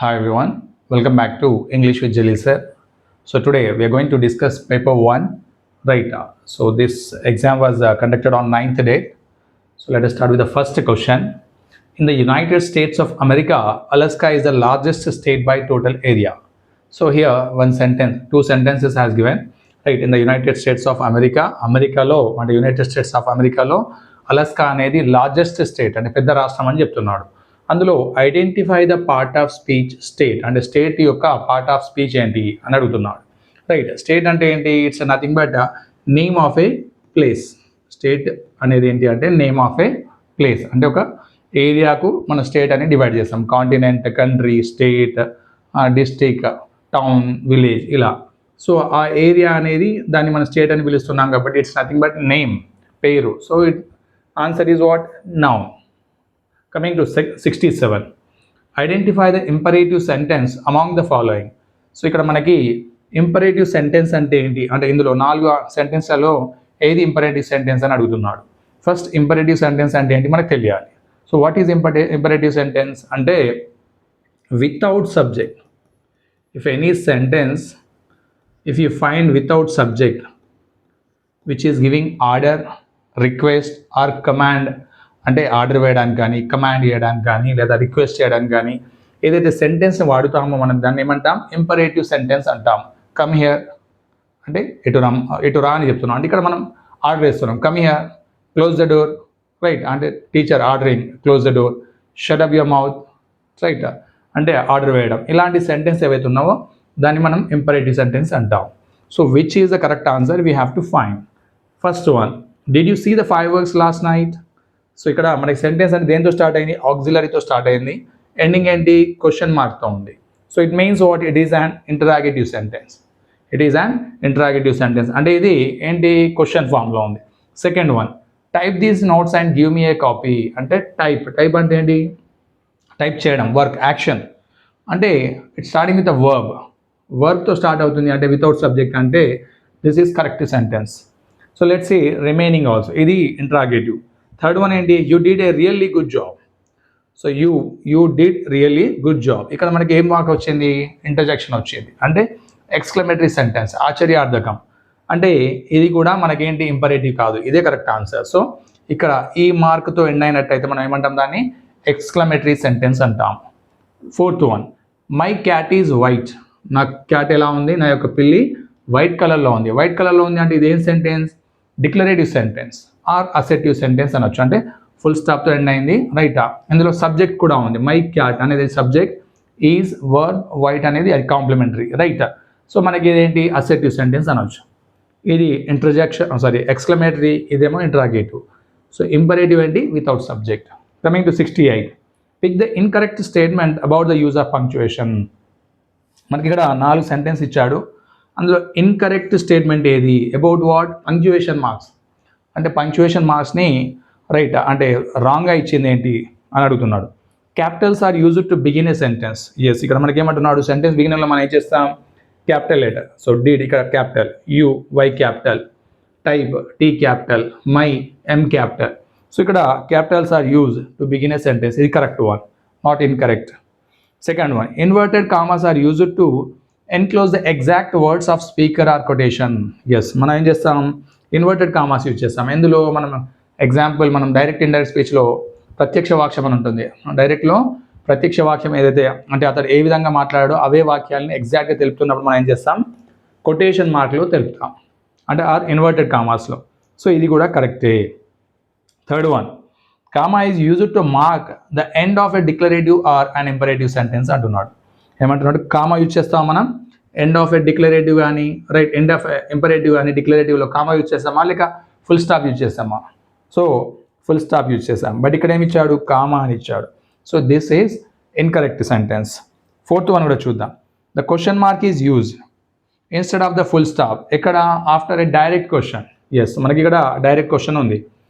Hi everyone, welcome back to English with Jelly sir. So today we are going to discuss paper 1, right? So this exam was conducted on 9th date. So let us start with the first question. In the United States of America, Alaska is the largest state by total area. So here one sentence, two sentences has given, right? In the United States of America, Americalo and United States of Americalo, Alaska అనేది largest state అంటే పెద్ద రాష్ట్రం అని చెప్తున్నాడు. అందులో identify the part of speech state అంటే state యొక్క part of speech ఏంటి అని అడుగుతున్నాడు. రైట్, స్టేట్ అంటే ఏంటి? It's nothing but name of A place. State అనేది ఏంటి అంటే నేమ్ ఆఫ్ ఏ ప్లేస్ అంటే ఒక ఏరియాకు మన స్టేట్ అని డివైడ్ చేస్తాం. Continent, country, state, district, town, village ఇలా. సో ఆ ఏరియా అనేది దాన్ని మన స్టేట్ అని పిలుస్తున్నాం కాబట్టి ఇట్స్ నథింగ్ బట్ నేమ్, పేరు. So it answer is what? Noun. Coming to 67, identify the imperative sentence among the following. So ఇక్కడ మనకి ఇంపరేటివ్ సెంటెన్స్ అంటే ఏంటి అంటే ఇందులో 4 సెంటెన్స్లలో ఏది ఇంపరేటివ్ సెంటెన్స్ అని అడుగుతున్నాడు. ఫస్ట్ ఇంపరేటివ్ సెంటెన్స్ అంటే ఏంటి మనకు తెలియాలి. So what is imperative sentence అంటే without subject. If any sentence if you find without subject which is giving order, request or command అంటే ఆర్డర్ వేయడానికి కానీ, కమాండ్ చేయడానికి కానీ, లేదా రిక్వెస్ట్ చేయడానికి కానీ ఏదైతే సెంటెన్స్ వాడుతామో మనం దాన్ని ఏమంటాం? ఇంపరేటివ్ సెంటెన్స్ అంటాం. కమ్ హియర్ అంటే ఎటు రా అని చెప్తున్నాం. అంటే ఇక్కడ మనం ఆర్డర్ వేస్తున్నాం. Come here, close the door, right అంటే teacher ordering, close the door, shut up your mouth, right అంటే ఆర్డర్ వేయడం. ఇలాంటి సెంటెన్స్ ఏవైతే ఉన్నావో దాన్ని మనం ఇంపరేటివ్ సెంటెన్స్ అంటాం. So which is the correct answer we have to find. First one, did you see the fireworks last night? So ఇక్కడ మనకి సెంటెన్స్ అంటే దేంతో స్టార్ట్ అయింది? ఆక్సిలరీతో స్టార్ట్ అయింది. ఎండింగ్ ఏంటి? క్వశ్చన్ మార్క్తో ఉంది. So it means what? It is an interrogative sentence. It is an interrogative sentence అంటే ఇది ఏంటి? క్వశ్చన్ ఫామ్లో ఉంది. Second one, type these notes and give me a copy అంటే టైప్ అంటే ఏంటి? టైప్ చేయడం, వర్క్, యాక్షన్. అంటే ఇట్ స్టార్టింగ్ విత్ అ వర్బ్తో స్టార్ట్ అవుతుంది అంటే వితౌట్ సబ్జెక్ట్ అంటే this is correct sentence. So let's see remaining also. ఇది ఇంటరాగేటివ్. థర్డ్ వన్ ఏంటి? You did a really good job. So you did really good job. ఇక్కడ మనకి ఏం mark వచ్చింది? ఇంటర్జెక్షన్ వచ్చింది అంటే ఎక్స్క్లమేటరీ సెంటెన్స్, ఆశ్చర్యార్థకం. అంటే ఇది కూడా మనకేంటి? ఇంపరేటివ్ కాదు. ఇదే కరెక్ట్ ఆన్సర్. సో ఇక్కడ ఈ మార్క్తో ఎండ్ అయినట్టయితే మనం ఏమంటాం? దాన్ని ఎక్స్క్లమేటరీ సెంటెన్స్ అంటాం. Fourth one, my cat is white. నా క్యాట్ ఎలా ఉంది? నా యొక్క పిల్లి వైట్ కలర్లో ఉంది. వైట్ కలర్లో ఉంది అంటే ఇదేం sentence? Declarative sentence or assertive sentence అనొచ్చు. అంటే ఫుల్ స్టాప్తో ఎండ్ అయింది, రైటా? ఇందులో సబ్జెక్ట్ కూడా ఉంది. మై క్యాట్ అనేది సబ్జెక్ట్, ఈజ్ వర్బ్, వైట్ అనేది అది కాంప్లిమెంటరీ, రైట్? సో మనకి ఇదేంటి? అసెటివ్ సెంటెన్స్ అనొచ్చు. ఇది ఎక్స్క్లమేటరీ, ఇదేమో ఇంటరాగేటివ్. సో ఇంపరేటివ్ ఏంటి? Without subject. Coming to 68, pick the incorrect statement about the use of punctuation. మనకి ఇక్కడ 4 సెంటెన్స్ ఇచ్చాడు. అందులో ఇన్కరెక్ట్ స్టేట్మెంట్ ఏది? About what? Punctuation marks. అంటే పంక్చుయేషన్ మార్క్స్ని రైట్ అంటే రాంగ్గా ఇచ్చింది ఏంటి అని అడుగుతున్నాడు. Capitals are used to begin a sentence. Yes, ఇక్కడ మనకి ఏమంటున్నాడు? సెంటెన్స్ బిగినర్లో మనం ఏం చేస్తాం? Capital letter. సో డిడ్ ఇక్కడ capital, you why capital, type T capital, my M capital. So ఇక్కడ capitals are use to begin a sentence. ఇది correct one, not incorrect. Second one, inverted commas are used to enclose the exact words of speaker or quotation. Yes, మనం ఏం చేస్తాం? Inverted commas use చేస్తాం. ఎందులో? మనం example మనం direct indirect స్పీచ్లో ప్రత్యక్ష వాక్యం అని ఉంటుంది. డైరెక్ట్లో ప్రత్యక్ష వాక్యం ఏదైతే అంటే అతడు ఏ విధంగా మాట్లాడాడో అవే వాక్యాలని ఎగ్జాక్ట్గా తెలుపుతున్నప్పుడు మనం ఏం చేస్తాం? కొటేషన్ మార్క్లో తెలుపుతాం అంటే ఆర్ ఇన్వర్టెడ్ కామాస్లో. సో ఇది కూడా కరెక్టే. Third one, comma is used to mark the end of a declarative or an imperative sentence అంటున్నాడు. ఏమంటున్నాడు? కామా యూజ్ చేస్తాం మనం ఎండ్ ఆఫ్ ఎ డిక్లరేటివ్ కానీ, రైట్ ఎండ్ ఆఫ్ ఇంపరేటివ్ కానీ డిక్లరేటివ్లో కామా యూజ్ చేస్తామా లేక ఫుల్ స్టాప్ యూజ్ చేస్తామా? సో ఫుల్ స్టాప్ యూజ్ చేస్తాం. బట్ ఇక్కడ ఏమి ఇచ్చాడు? కామా అని ఇచ్చాడు. So this is incorrect sentence. Fourth one కూడా చూద్దాం. The question mark is used instead of the full stop. ఎక్కడ? After a direct question. Yes, మనకి ఇక్కడ డైరెక్ట్ క్వశ్చన్ ఉంది.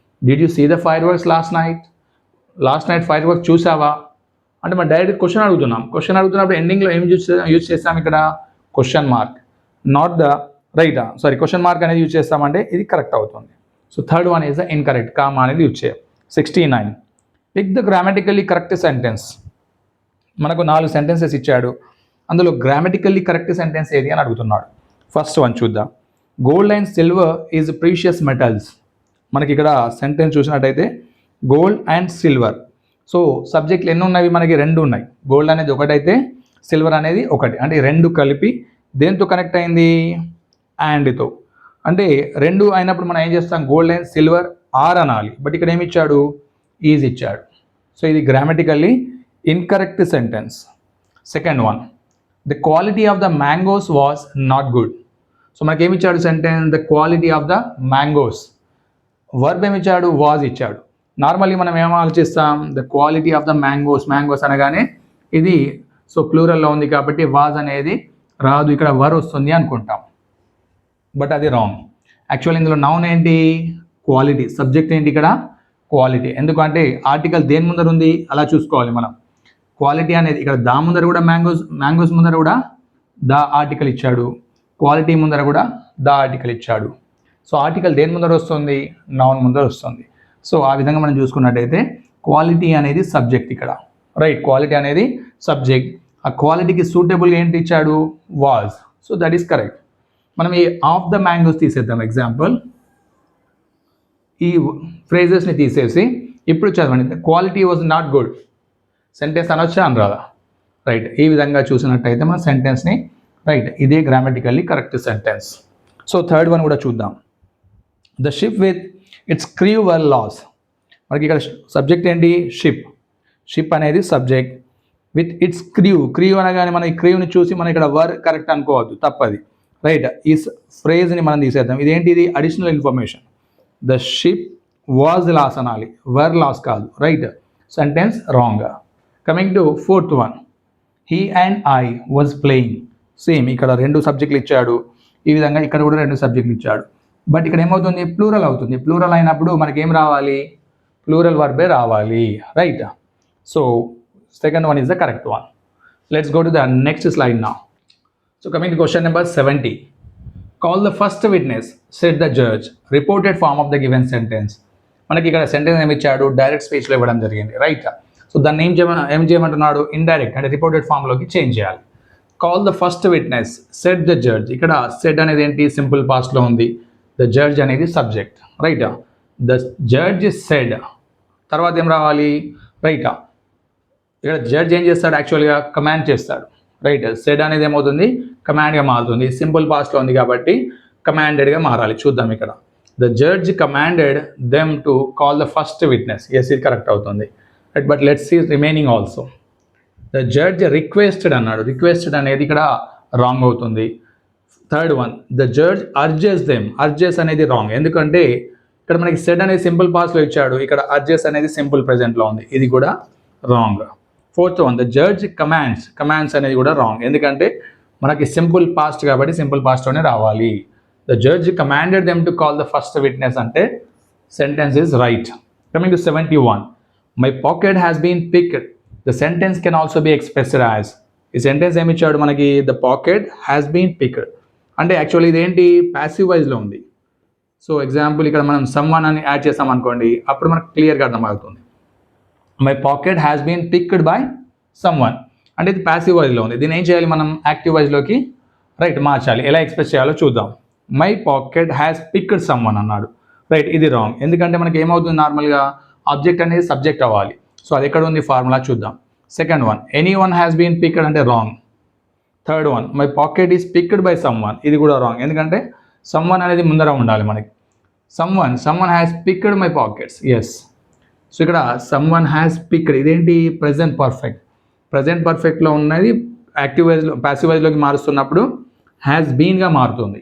Did you see the fireworks last night fireworks చూసావా అంటే మనం direct question అడుగుతున్నాం. క్వశ్చన్ అడుగుతున్నప్పుడు ఎండింగ్లో ఏం యూజ్ చేస్తాం? ఇక్కడ question mark, not the right question mark అనేది యూజ్ చేస్తామంటే ఇది కరెక్ట్ అవుతుంది. So third one is the incorrect, comma అనేది యూజ్ చేయాలి. 69, pick the grammatically correct sentence. మనకు 4 సెంటెన్సెస్ ఇచ్చాడు. అందులో గ్రామటికల్లీ కరెక్ట్ సెంటెన్స్ ఏది అని అడుగుతున్నాడు. ఫస్ట్ వన్ చూద్దాం. Gold and silver is precious metals. మనకి ఇక్కడ సెంటెన్స్ చూసినట్టయితే గోల్డ్ అండ్ సిల్వర్. సో సబ్జెక్టులు ఎన్ని ఉన్నవి? మనకి 2 ఉన్నాయి. గోల్డ్ అనేది ఒకటైతే సిల్వర్ అనేది ఒకటి. అంటే 2 కలిపి దేంతో కనెక్ట్ అయింది? అండ్తో. అంటే 2 అయినప్పుడు మనం ఏం చేస్తాం? గోల్డ్ అండ్ సిల్వర్ ఆర్ అనాలి. బట్ ఇక్కడ ఏమి ఇచ్చాడు? ఈజ్ ఇచ్చాడు. సో ఇది grammatically incorrect sentence. Second one, the quality of the mangoes was not good. So మనకి ఏమి ఇచ్చాడు sentence? The quality of the mangoes. Verb ఏమి ఇచ్చాడు? వాజ్ ఇచ్చాడు. నార్మల్లీ మనం ఏం ఆలోచిస్తాం? The quality of the mangoes. Mangoes అనగానే ఇది సో ప్లూరల్లో ఉంది కాబట్టి వాజ్ అనేది రాదు, ఇక్కడ వర్ వస్తుంది అనుకుంటాం. బట్ అది రాంగ్. యాక్చువల్ ఇందులో నౌన్ ఏంటి? క్వాలిటీ. సబ్జెక్ట్ ఏంటి ఇక్కడ? క్వాలిటీ. ఎందుకంటే ఆర్టికల్ దేని ముందర ఉంది అలా చూసుకోవాలి మనం. క్వాలిటీ అనేది ఇక్కడ దా ముందర కూడా మ్యాంగోస్ ముందర కూడా ద ఆర్టికల్ ఇచ్చాడు, క్వాలిటీ ముందర కూడా ద ఆర్టికల్ ఇచ్చాడు. సో ఆర్టికల్ దేని ముందర వస్తుంది? నౌన్ ముందర వస్తుంది. సో ఆ విధంగా మనం చూసుకున్నట్టయితే క్వాలిటీ అనేది సబ్జెక్ట్ ఇక్కడ, రైట్? క్వాలిటీ అనేది సబ్జెక్ట్. ఆ క్వాలిటీకి సూటబుల్ ఏంటి ఇచ్చాడు? Was. So that is correct. మనం ఈ ఆఫ్ ద మ్యాంగోస్ తీసేద్దాం ఎగ్జాంపుల్. ఈ ఫ్రేజెస్ని తీసేసి ఇప్పుడు చదవండి. Quality was not good. Sentence అనొచ్చా అని రాదా? రైట్. ఈ విధంగా చూసినట్టయితే మన సెంటెన్స్ని రైట్, ఇదే grammatically correct sentence. So third one కూడా చూద్దాం. The ship with its crew were lost. మనకి ఇక్కడ సబ్జెక్ట్ ఏంటి? షిప్. షిప్ అనేది subject. With its crew. Crew అనగానే మనం ఈ క్రూని చూసి మనం ఇక్కడ వర్ కరెక్ట్ అనుకోవద్దు, తప్పది. రైట్. ఈ ఫ్రేజ్ని మనం తీసేద్దాం. ఇదేంటి? ఇది additional information. The ship was lost అనాలి, వర్ లాస్ కాదు. Right. Sentence wrong. Coming to fourth one, he and I was playing. Same ఇక్కడ 2 సబ్జెక్టులు ఇచ్చాడు. ఈ విధంగా ఇక్కడ కూడా 2 సబ్జెక్టులు ఇచ్చాడు. బట్ ఇక్కడ ఏమవుతుంది? ప్లూరల్ అవుతుంది. ప్లూరల్ అయినప్పుడు మనకి ఏం రావాలి? ప్లూరల్ వర్బే రావాలి. Right. So second one is the correct one. Let's go to the next slide now. So coming to question number 70. Call the first witness, said the judge, reported form of the given sentence. మనకి ఇక్కడ sentence ఏమి ఇచ్చాడు? Direct స్పీచ్లో ఇవ్వడం జరిగింది. Right. So దాన్ని ఏం చేయమంటున్నాడు? Indirect అంటే రిపోర్టెడ్ ఫామ్లోకి చేంజ్ చేయాలి. Call the first witness, said the judge. ఇక్కడ సెడ్ అనేది ఏంటి? సింపుల్ పాస్ట్లో ఉంది. ద జడ్జ్ అనేది subject. Right. The judge said. తర్వాత ఏం రావాలి? రైట్. ఇక్కడ జడ్జ్ ఏం చేస్తాడు? యాక్చువల్గా కమాండ్ చేస్తాడు. రైట్. సెడ్ అనేది ఏమవుతుంది? కమాండ్గా మారుతుంది. సింపుల్ పాస్ట్లో ఉంది కాబట్టి కమాండెడ్గా మారాలి. చూద్దాం ఇక్కడ. The judge commanded them to call the first witness. Yes, ఇది కరెక్ట్ అవుతుంది. Right. But let's see remaining also. The judge requested అన్నాడు. రిక్వెస్టెడ్ అనేది ఇక్కడ రాంగ్ అవుతుంది. Third one, the judge urges them. Urges అనేది రాంగ్. ఎందుకంటే ఇక్కడ మనకి సెడ్ అనేది సింపుల్ పాస్ట్లో ఇచ్చాడు, ఇక్కడ అర్జెస్ అనేది సింపుల్ ప్రెజెంట్లో ఉంది. ఇది కూడా wrong. Fourth one, the judge commands. Commands అనేది కూడా రాంగ్. ఎందుకంటే మనకి సింపుల్ పాస్ట్ కాబట్టి సింపుల్ పాస్ట్లోనే రావాలి. The judge commanded them to call the first witness అంటే sentence is right. Coming to 71, my pocket has been picked. The sentence can also be expressed as. ఈ sentence ఏమి ఇచ్చాడు మనకి? The pocket has been picked. అంటే actually ఇదేంటి? Passive వైజ్లో ఉంది. So example ఇక్కడ మనం సమ్ వన్ అని యాడ్ చేస్తాం అనుకోండి, అప్పుడు మనకు క్లియర్గా అర్థమవుతుంది. My pocket has been picked by someone అంటే ఇది ప్యాసివ్ వైజ్లో ఉంది. దీన్ని ఏం చేయాలి? మనం యాక్టివ్ వైజ్లోకి రైట్ మార్చాలి. ఎలా ఎక్స్ప్రెస్ చేయాలో చూద్దాం. My pocket has picked some one అన్నాడు. రైట్. ఇది రాంగ్. ఎందుకంటే మనకి ఏమవుతుంది? నార్మల్గా ఆబ్జెక్ట్ అనేది సబ్జెక్ట్ అవ్వాలి. సో అది ఎక్కడ ఉంది? ఫార్ములా చూద్దాం. Second one, any one has been picked అంటే wrong. Third one, my pocket is picked by someone. ఇది కూడా రాంగ్. ఎందుకంటే సమ్ వన్ అనేది ముందర ఉండాలి మనకి. Someone has picked my pockets. Yes. So ఇక్కడ సమ్ వన్ హ్యాస్ పిక్డ్ ఇదేంటి? Present perfect. ప్రెజెంట్ పర్ఫెక్ట్లో ఉన్నది యాక్టివ్ వైజ్లో ప్యాసివ్ వైజ్లోకి మారుస్తున్నప్పుడు హ్యాస్ బీన్గా మారుతుంది.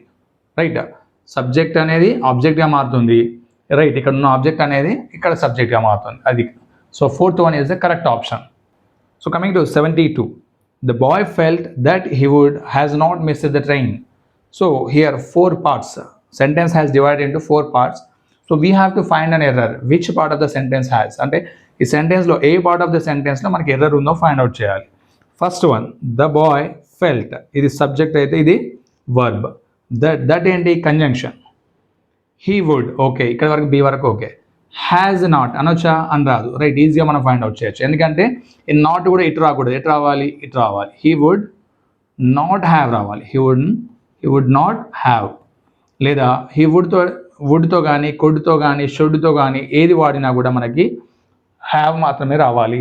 రైట్. సబ్జెక్ట్ అనేది ఆబ్జెక్ట్గా మారుతుంది. రైట్. ఇక్కడ ఉన్న ఆబ్జెక్ట్ అనేది ఇక్కడ సబ్జెక్ట్గా మారుతుంది. అది. So fourth one is the correct option. So coming to 72, the boy felt that he would has not missed the train. So here 4 parts. Sentence has divided into 4 parts. So we have to find an error. Which part of the sentence has? అంటే ఈ సెంటెన్స్లో ఏ part of the సెంటెన్స్లో మనకి error ఉందో find out చేయాలి. First one, the boy felt. ఇది subject అయితే ఇది వర్బ్. దట్ ఏంటి? కంజంక్షన్. He would. ఓకే, ఇక్కడ వరకు బి వరకు ఓకే. హ్యాజ్ నాట్ అనొచ్చా అని రాదు, రైట్, ఈజీగా మనం ఫైండ్ అవుట్ చేయొచ్చు. ఎందుకంటే ఈ నాట్ కూడా ఇటు రాకూడదు, ఎటు రావాలి, ఇటు రావాలి. హీ వుడ్ నాట్ హ్యావ్ రావాలి, హీ వుడ్ నాట్ హ్యావ్. లేదా హీ వుడ్తో కానీ కుడ్తో కానీ షుడ్తో కానీ ఏది వాడినా కూడా మనకి హ్యావ్ మాత్రమే రావాలి,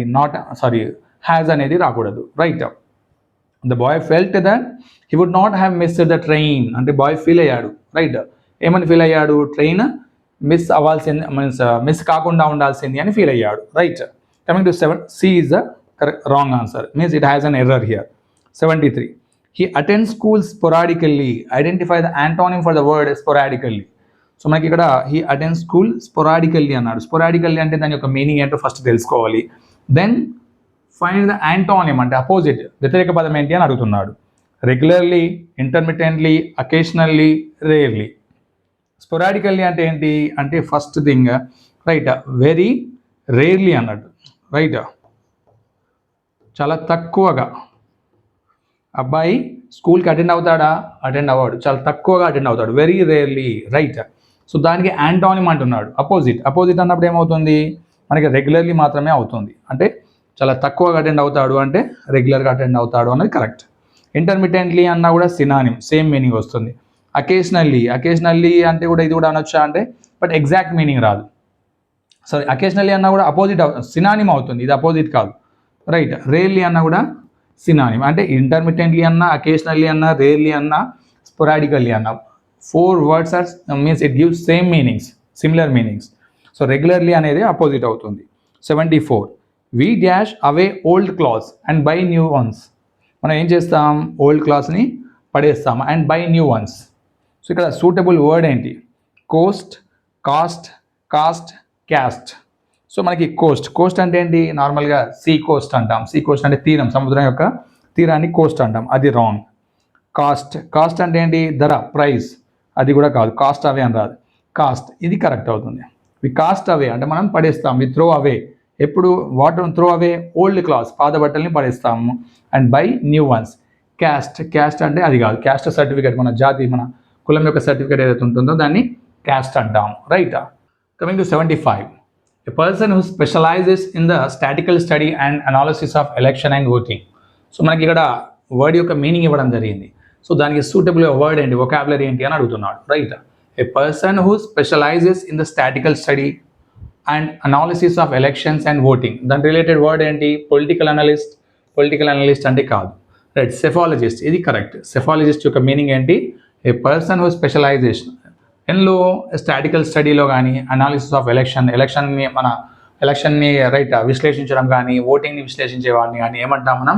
హ్యాజ్ అనేది రాకూడదు, right. The boy felt that he would not have missed the train అంటే బాయ్ ఫీల్ అయ్యాడు, రైట్. ఏమని ఫీల్ అయ్యాడు, ట్రైన్ మిస్ కాకుండా ఉండాల్సింది అని ఫీల్ అయ్యాడు, right. Coming to 7, C is the wrong answer, means it has an error here. 73, he attends school sporadically. Identify the antonym for the word sporadically. So మనకి ఇక్కడ he attends school sporadically అన్నాడు. స్పొరాడికల్లీ అంటే దాని యొక్క meaning ఏంటో first తెలుసుకోవాలి. Then find the antonym అంటే opposite, వ్యతిరేక పదం ఏంటి అని అడుగుతున్నాడు. Regularly, intermittently, occasionally, rarely. Sporadically అంటే ఏంటి అంటే first thing, right, very rarely అన్నట్టు, రైట్. చాలా తక్కువగా అబ్బాయి స్కూల్కి అటెండ్ అవుతాడా, అటెండ్ అవ్వడు, చాలా తక్కువగా అటెండ్ అవుతాడు, వెరీ రేర్లీ, రైట్. సో దానికి యాంటోనిమ్ అంటున్నాడు, అపోజిట్ అన్నప్పుడు ఏమవుతుంది మనకి రెగ్యులర్లీ మాత్రమే అవుతుంది. అంటే చాలా తక్కువగా అటెండ్ అవుతాడు అంటే రెగ్యులర్గా అటెండ్ అవుతాడు అనేది కరెక్ట్. ఇంటర్మిటెంట్లీ అన్నా కూడా సినానిమ్, సేమ్ మీనింగ్ వస్తుంది. అకేషనల్లీ అంటే కూడా ఇది కూడా అనొచ్చా అంటే బట్ ఎగ్జాక్ట్ మీనింగ్ రాదు. అకేషనల్లీ అన్నా కూడా అపోజిట్ సినానిమ్ అవుతుంది, ఇది అపోజిట్ కాదు, రైట్. రేర్లీ అన్నా కూడా సినానిమ్ అంటే ఇంటర్మిటెంట్లీ అన్నా, అకేషనల్లీ అన్నా, రేర్లీ అన్నా, స్పొరాడికల్లీ అన్నా, 4 words are means it gives same meanings, similar meanings. So regularly అనేది అపోజిట్ అవుతుంది. 74, we dash away old clothes and buy new ones. మనం ఏం చేస్తాం, ఓల్డ్ క్లాత్స్ని పడేస్తాం and buy new ones. So ఇక్కడ సూటబుల్ వర్డ్ ఏంటి, కోస్ట్, కాస్ట్, క్యాస్ట్. సో మనకి కోస్ట్ అంటే ఏంటి, నార్మల్గా సీ కోస్ట్ అంటాం. సీ కోస్ట్ అంటే తీరం, సముద్రం యొక్క తీరాన్ని కోస్ట్ అంటాం, అది రాంగ్. కాస్ట్ అంటే ఏంటి, ధర, ప్రైస్, అది కూడా కాదు, కాస్ట్ అవే అని రాదు, కాస్ట్, ఇది కరెక్ట్ అవుతుంది. వి కాస్ట్ అవే అంటే మనం పడేస్తాం, వి త్రో అవే. ఎప్పుడు water throw away old clothes, పాత బట్టల్ని పడేస్తాము. And buy new ones. Caste అంటే అది కాదు, క్యాస్ట్ సర్టిఫికేట్, మన జాతి, మన కులం యొక్క సర్టిఫికేట్ ఏదైతే ఉంటుందో దాన్ని క్యాస్ట్ అంటాం, right. Coming to 75, a person who specializes in the statistical study and analysis of election and voting. So మనకి ఇక్కడ వర్డ్ యొక్క మీనింగ్ ఇవ్వడం జరిగింది. సో దానికి సూటబుల్ వర్డ్ ఏంటి, వొకాబులరీ ఏంటి అని అడుగుతున్నాడు, right. A person who specialises in the statistical study and analysis of elections and voting. దాని రిలేటెడ్ వర్డ్ ఏంటి, పొలిటికల్ అనలిస్ట్ అంటే కాదు, రైట్. సెఫాలజిస్ట్, ఇది కరెక్ట్. సెఫాలజిస్ట్ యొక్క మీనింగ్ ఏంటి, ఏ పర్సన్ హూ స్పెషలైజేషన్ ఎన్లో స్టాటికల్ స్టడీలో కానీ, అనాలిసిస్ ఆఫ్ ఎలక్షన్ని రైట్ విశ్లేషించడం కానీ, ఓటింగ్ని విశ్లేషించేవాడిని కానీ ఏమంటాం మనం,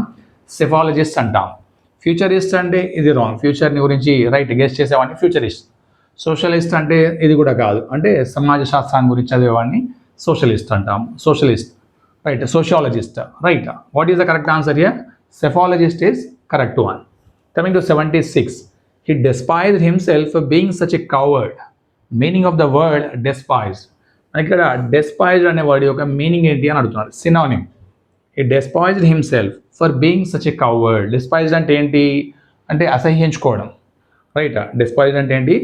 సెఫాలజిస్ట్ అంటాం. ఫ్యూచరిస్ట్ అంటే ఇది రాంగ్, ఫ్యూచర్ని గురించి రైట్ గెస్ చేసేవాడిని ఫ్యూచరిస్ట్. సోషలిస్ట్ అంటే ఇది కూడా కాదు, అంటే సమాజ శాస్త్రాన్ని గురించి చదివేవాడిని సోషలిస్ట్ అంటాం, right. Sociologist, right. What is the correct answer here, psephologist is correct one. Coming to 76, he despised himself for being such a coward. Meaning of the word despise. ఇక్కడ despised అనే వర్డ్ యొక్క meaning ఏంటి అని అడుగుతున్నారు, synonym. he despised himself for being such a coward. despised అంటే ఏంటి అంటే అసహ్యించుకోవడం, right. despised అంటే ఏంటి,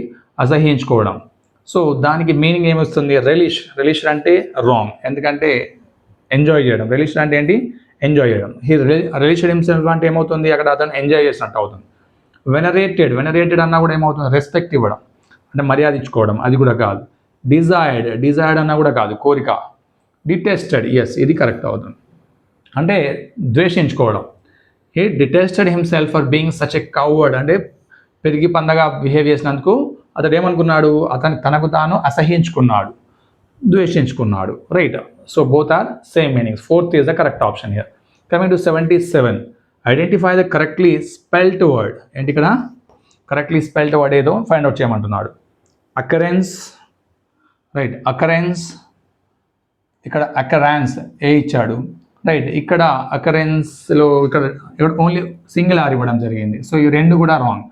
అసహ్యించుకోవడం. సో దానికి మీనింగ్ ఏమొస్తుంది, relish అంటే రాంగ్, ఎందుకంటే ఎంజాయ్ చేయడం. relish అంటే ఏంటి, ఎంజాయ్ చేయడం. he relished himself అంటే ఏమవుతుంది, అక్కడ అతను ఎంజాయ్ చేసినట్టు అవుతుంది. వెనరేటెడ్ అన్నా కూడా ఏమవుతుంది, రెస్పెక్ట్ ఇవ్వడం అంటే మర్యాద ఇచ్చుకోవడం, అది కూడా కాదు. డిజైర్డ్ అన్నా కూడా కాదు, కోరిక. డిటెస్టెడ్, ఎస్, ఇది కరెక్ట్ అవుతుంది, అంటే ద్వేషించుకోవడం. He detested himself for being such a coward అంటే పెరిగి పందగా బిహేవ్ చేసినందుకు అతడు ఏమనుకున్నాడు, తనకు తాను అసహ్యించుకున్నాడు, ద్వేషించుకున్నాడు, right. So both are same meanings. 4th is the correct option here. Coming to 77, identify the correctly spelt word. ఏంటి ఇక్కడ కరెక్ట్లీ స్పెల్ట్ వర్డ్ ఏదో ఫైండ్ అవుట్ చేయమంటున్నాడు. Occurrence, right. అకరెన్స్, ఇక్కడ అకరాన్స్ ఏ ఇచ్చాడు, రైట్. ఇక్కడ అకరెన్స్లో ఇక్కడ ఓన్లీ సింగిల్ ఆర్ ఇవ్వడం జరిగింది. సో ఈ రెండు కూడా రాంగ్.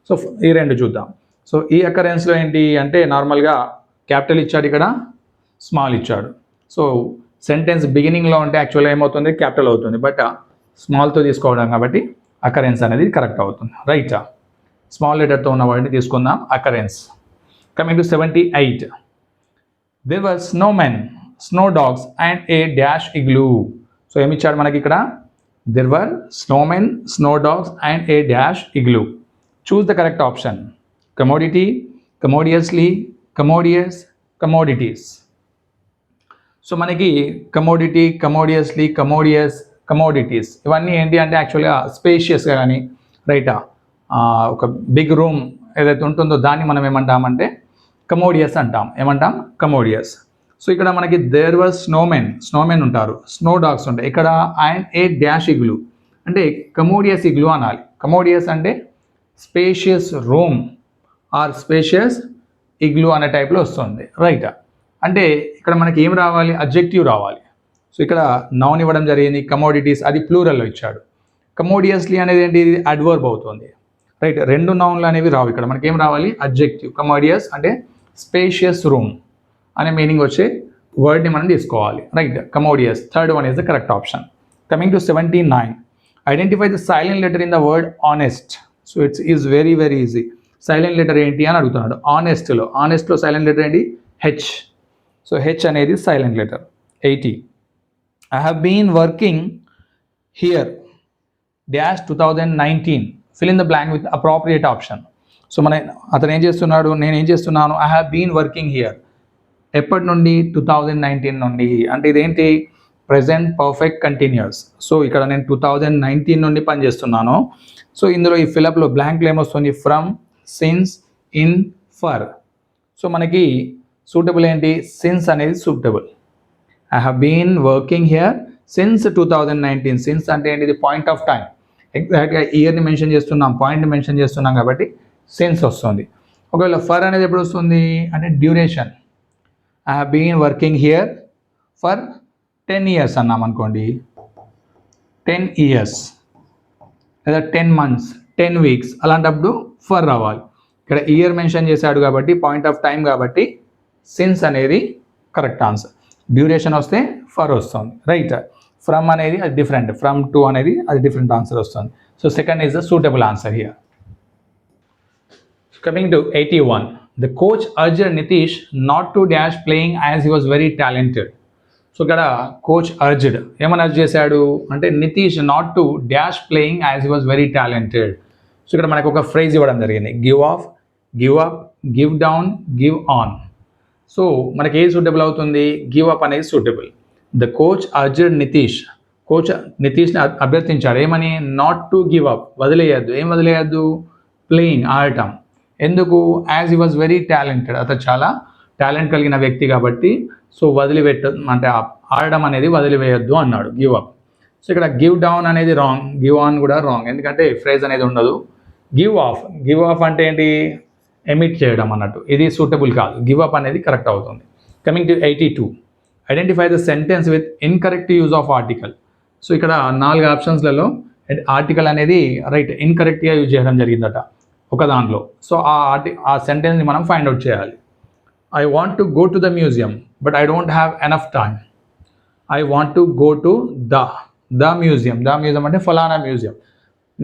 సో ఈ రెండు చూద్దాం. సో ఈ అకరెన్స్లో ఏంటి అంటే నార్మల్గా క్యాపిటల్ ఇచ్చాడు, ఇక్కడ స్మాల్ ఇచ్చాడు. సో సెంటెన్స్ బిగినింగ్లో ఉంటే యాక్చువల్గా ఏమవుతుంది, క్యాపిటల్ అవుతుంది, బట్ స్మాల్తో తీసుకోవడం కాబట్టి అకరెన్స్ అనేది కరెక్ట్ అవుతుంది, రైట్. స్మాల్ లెటర్తో ఉన్న వర్డ్ని తీసుకుందాం, occurrence. Coming to 78, there were snowmen, snow dogs and a dash igloo. So ఏమి ఇచ్చాడు మనకి ఇక్కడ? There were snowmen, snow dogs and a dash igloo. Choose the correct option. Commodity, commodiously, commodious, commodities. So మనకి commodity, commodiously, commodious, commodities ఇవన్నీ ఏంటి అంటే యాక్చువల్గా స్పేషియస్గా కానీ రైటా ఒక బిగ్ రూమ్ ఏదైతే ఉంటుందో దాన్ని మనం ఏమంటామంటే కమోడియస్ అంటాం. ఏమంటాం? కమోడియస్. సో ఇక్కడ మనకి దేర్ వాజ్ స్నోమెన్ ఉంటారు, స్నో డాగ్స్ ఉంటాయి. ఇక్కడ అండ్ ఏ డాష్ ఇగ్లూ అంటే కమోడియస్ ఇగ్లూ అనాలి. కమోడియస్ అంటే spacious room or spacious igloo అనే టైప్లో వస్తుంది. రైట్. అంటే ఇక్కడ మనకి ఏం రావాలి? అడ్జెక్టివ్ రావాలి. సో ఇక్కడ నౌన్ ఇవ్వడం జరిగింది. కమోడిటీస్ అది ప్లూరల్లో ఇచ్చాడు. కమోడియస్లీ అనేది ఏంటి? ఇది అడ్వర్బ్ అవుతుంది. రైట్. రెండు నౌన్లు అనేవి రావు ఇక్కడ. మనకి ఏం రావాలి? అడ్జెక్టివ్. కమోడియస్ అంటే స్పేషియస్ రూమ్ అనే మీనింగ్ వచ్చే వర్డ్ని మనం తీసుకోవాలి. Right. Commodious. Third one is the correct option. Coming to 79. Identify the silent letter in the word honest. So it's is very very easy. Silent letter ఏంటి అని అడుగుతున్నాడు. ఆనెస్ట్లో సైలెంట్ లెటర్ ఏంటి? హెచ్. సో హెచ్ అనేది silent letter. 80. I have been working here dash 2019. Fill in the blank with appropriate option. So అతను ఏం చేస్తున్నాడు? నేను ఏం చేస్తున్నాను? I have been working here. ఎప్పటి నుండి? 2019 నుండి. అంటే ఇదేంటి? Present perfect continuous. సో ఇక్కడ నేను 2019 నుండి పనిచేస్తున్నాను. సో ఇందులో ఈ ఫిలప్లో బ్లాంక్లో ఏమొస్తుంది? From, since, in, for. So మనకి సూటబుల్ ఏంటి? సిన్స్ అనేది suitable. I have been working here since 2019. Since అంటే ఏంటిది? Point of time. ఎగ్జాక్ట్గా ఇయర్ని మెన్షన్ చేస్తున్నాం, పాయింట్ని మెన్షన్ చేస్తున్నాం కాబట్టి సిన్స్ వస్తుంది. ఒకవేళ ఫర్ అనేది ఎప్పుడు వస్తుంది అంటే duration. I have been working here for 10 years అన్నాం అనుకోండి. 10 years లేదా 10 months, 10 weeks అలాంటప్పుడు ఫర్ రావాలి. ఇక్కడ ఇయర్ మెన్షన్ చేశాడు కాబట్టి పాయింట్ ఆఫ్ టైం కాబట్టి సిన్స్ అనేది కరెక్ట్ ఆన్సర్. డ్యూరేషన్ వస్తే ఫర్ వస్తుంది. రైట్. ఫ్రమ్ అనేది అది డిఫరెంట్, ఫ్రమ్ టు అనేది అది డిఫరెంట్ ఆన్సర్ వస్తుంది. So second is the suitable answer here. Coming to 81. The coach urged Nitish not to dash playing as he was very talented. So ఇక్కడ coach urged ఏమని urge చేశాడు అంటే Nitish not to dash playing as he was very talented. So ఇక్కడ మనకు ఒక phrase ఇవ్వడం జరిగింది. Give off, give up, give down, give on. So మనకి ఏది సూటబుల్ అవుతుంది? గివ్ అప్ అనేది suitable. The coach urged Nitish. Coach నితీష్ని అభ్యర్థించాడు ఏమని? నాట్ టు గివ్ అప్, వదిలేయద్దు. ఏం వదిలేయద్దు? ప్లేయింగ్, ఆడటం. ఎందుకు? As he was very talented. అతను చాలా టాలెంట్ కలిగిన వ్యక్తి కాబట్టి సో అంటే ఆడడం అనేది వదిలివేయద్దు అన్నాడు. Give up. సో ఇక్కడ గివ్ డౌన్ అనేది రాంగ్, గివ్ ఆన్ కూడా రాంగ్, ఎందుకంటే ఫ్రేజ్ అనేది ఉండదు. గివ్ ఆఫ్, గివ్ ఆఫ్ అంటే ఏంటి? ఎమిట్ చేయడం అన్నట్టు. ఇది సూటబుల్ కాదు. గివ్ అప్ అనేది కరెక్ట్ అవుతుంది. Coming to 82. Identify the sentence with incorrect use of article. So ఇక్కడ 4 ఆప్షన్స్లలో ఆర్టికల్ అనేది రైట్ ఇన్కరెక్ట్గా యూజ్ చేయడం జరిగిందట ఒక దాంట్లో. సో ఆ సెంటెన్స్ని మనం ఫైండ్ అవుట్ చేయాలి. I want to go to the museum but I don't have enough time. I want to go to the museum. The museum అంటే ఫలానా మ్యూజియం.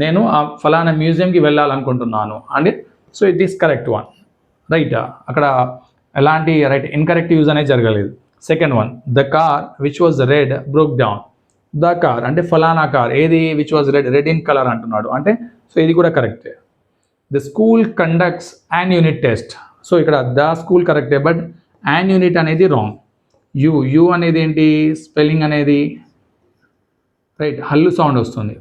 నేను ఆ ఫలానా మ్యూజియంకి వెళ్ళాలనుకుంటున్నాను అంటే so it is correct one. Right. అక్కడ ఎలాంటి రైట్ ఇన్కరెక్ట్ యూజ్ అనేది జరగలేదు. Second one, the car which was red broke down. The car అంటే ఫలానా కార్ ఏది? Which was red in colour అంటున్నాడు అంటే సో ఇది కూడా కరెక్టే. The school conducts an unit test. So ఇక్కడ ద స్కూల్ కరెక్టే బట్ యాన్ యూనిట్ అనేది రాంగ్. యూ అనేది ఏంటి? స్పెల్లింగ్ అనేది రైట్ హల్లు సౌండ్ వస్తుంది.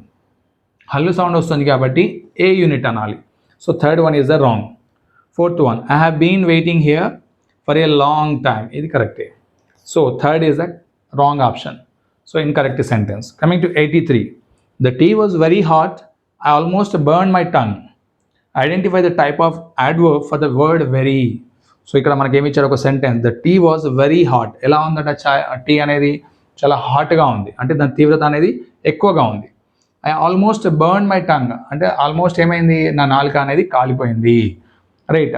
హల్లు సౌండ్ వస్తుంది కాబట్టి ఏ యూనిట్ అనాలి. So third one is the wrong. Fourth one, I have been waiting here for a long time. ఇది కరెక్టే. So third is the wrong option. So incorrect sentence. Coming to 83. The tea was very hot, I almost burn my tongue. Identify the type of adverb for the word very. So ఇక్కడ మనకి ఏమి ఇచ్చారు? ఒక sentence. The tea was very hot. ఎలా ఉందట? Tea అనేది చాలా హాట్గా ఉంది అంటే దాని తీవ్రత అనేది ఎక్కువగా ఉంది. I almost burn my tongue అంటే ఆల్మోస్ట్ ఏమైంది? నా నాలుక అనేది కాలిపోయింది. Right.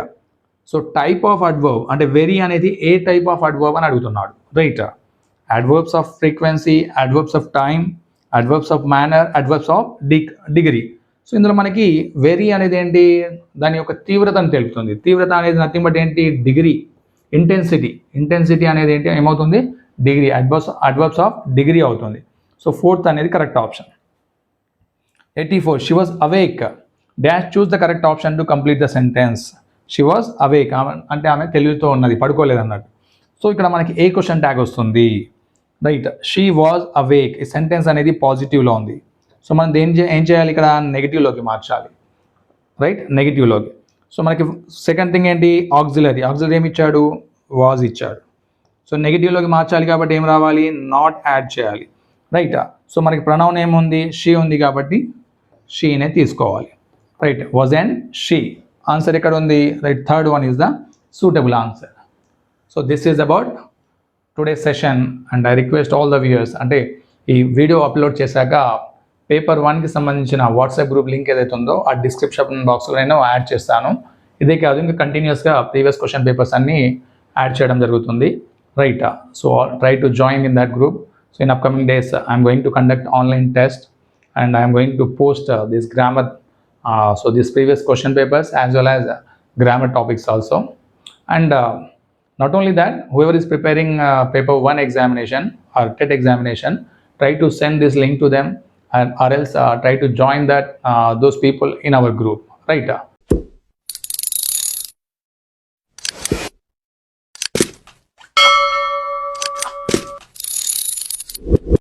So type of adverb అంటే వెరీ అనేది ఏ టైప్ ఆఫ్ అడ్వర్బ్ అని అడుగుతున్నాడు. Right. Adverbs off frequency, adverbs of time, adverbs of manner, adverbs of degree. So ఇందులో మనకి వెరీ అనేది ఏంటి? దాని యొక్క తీవ్రతను తెలుపుతుంది. తీవ్రత అనేది నథింగ్ బట్ ఏంటి? డిగ్రీ. ఇంటెన్సిటీ అనేది ఏంటి ఏమవుతుంది, డిగ్రీ, అడ్వర్బ్స్ ఆఫ్ డిగ్రీ అవుతుంది. సో ఫోర్త్ అనేది correct option. 84 she was awake dash choose the correct option to complete the sentence. She was awake అంటే ఆమె తెలివితో ఉన్నది, పడుకోలేదు అన్నట్టు. సో ఇక్కడ మనకి ఏ క్వశ్చన్ ట్యాగ్ వస్తుంది, రైట్. షీ వాజ్ అవేక్, ఈ సెంటెన్స్ అనేది పాజిటివ్లో ఉంది. సో మనం ఏం చేయాలి, ఇక్కడ నెగిటివ్లోకి మార్చాలి, రైట్, నెగిటివ్లోకి. సో మనకి సెకండ్ థింగ్ ఏంటి, ఆక్సిలరీ ఏమి ఇచ్చాడు, వాజ్ ఇచ్చాడు. సో నెగిటివ్లోకి మార్చాలి కాబట్టి ఏం రావాలి, నాట్ యాడ్ చేయాలి, రైట్. సో మనకి ప్రొనౌన్ ఏముంది, షీ ఉంది కాబట్టి షీనే తీసుకోవాలి, right. Was and she, answer ఎక్కడ ఉంది, right. Third one is the suitable answer. So this is about today session and I request all the viewers, అంటే ఈ వీడియో అప్లోడ్ చేశాక పేపర్ 1కి సంబంధించిన వాట్సాప్ గ్రూప్ లింక్ ఏదైతే ఉందో ఆ డిస్క్రిప్షన్ బాక్స్లో నేను యాడ్ చేస్తాను. ఇదే కాదు, ఇంకా కంటిన్యూస్గా ప్రీవియస్ క్వశ్చన్ పేపర్స్ అన్నీ యాడ్ చేయడం జరుగుతుంది, right. So try to join in that group. So in upcoming days I'm going to conduct online test and I'm going to post this grammar, so these previous question papers as well as grammar topics also. And not only that, whoever is preparing paper 1 examination or TET examination, try to send this link to them, and or else try to join that those people in our group, right.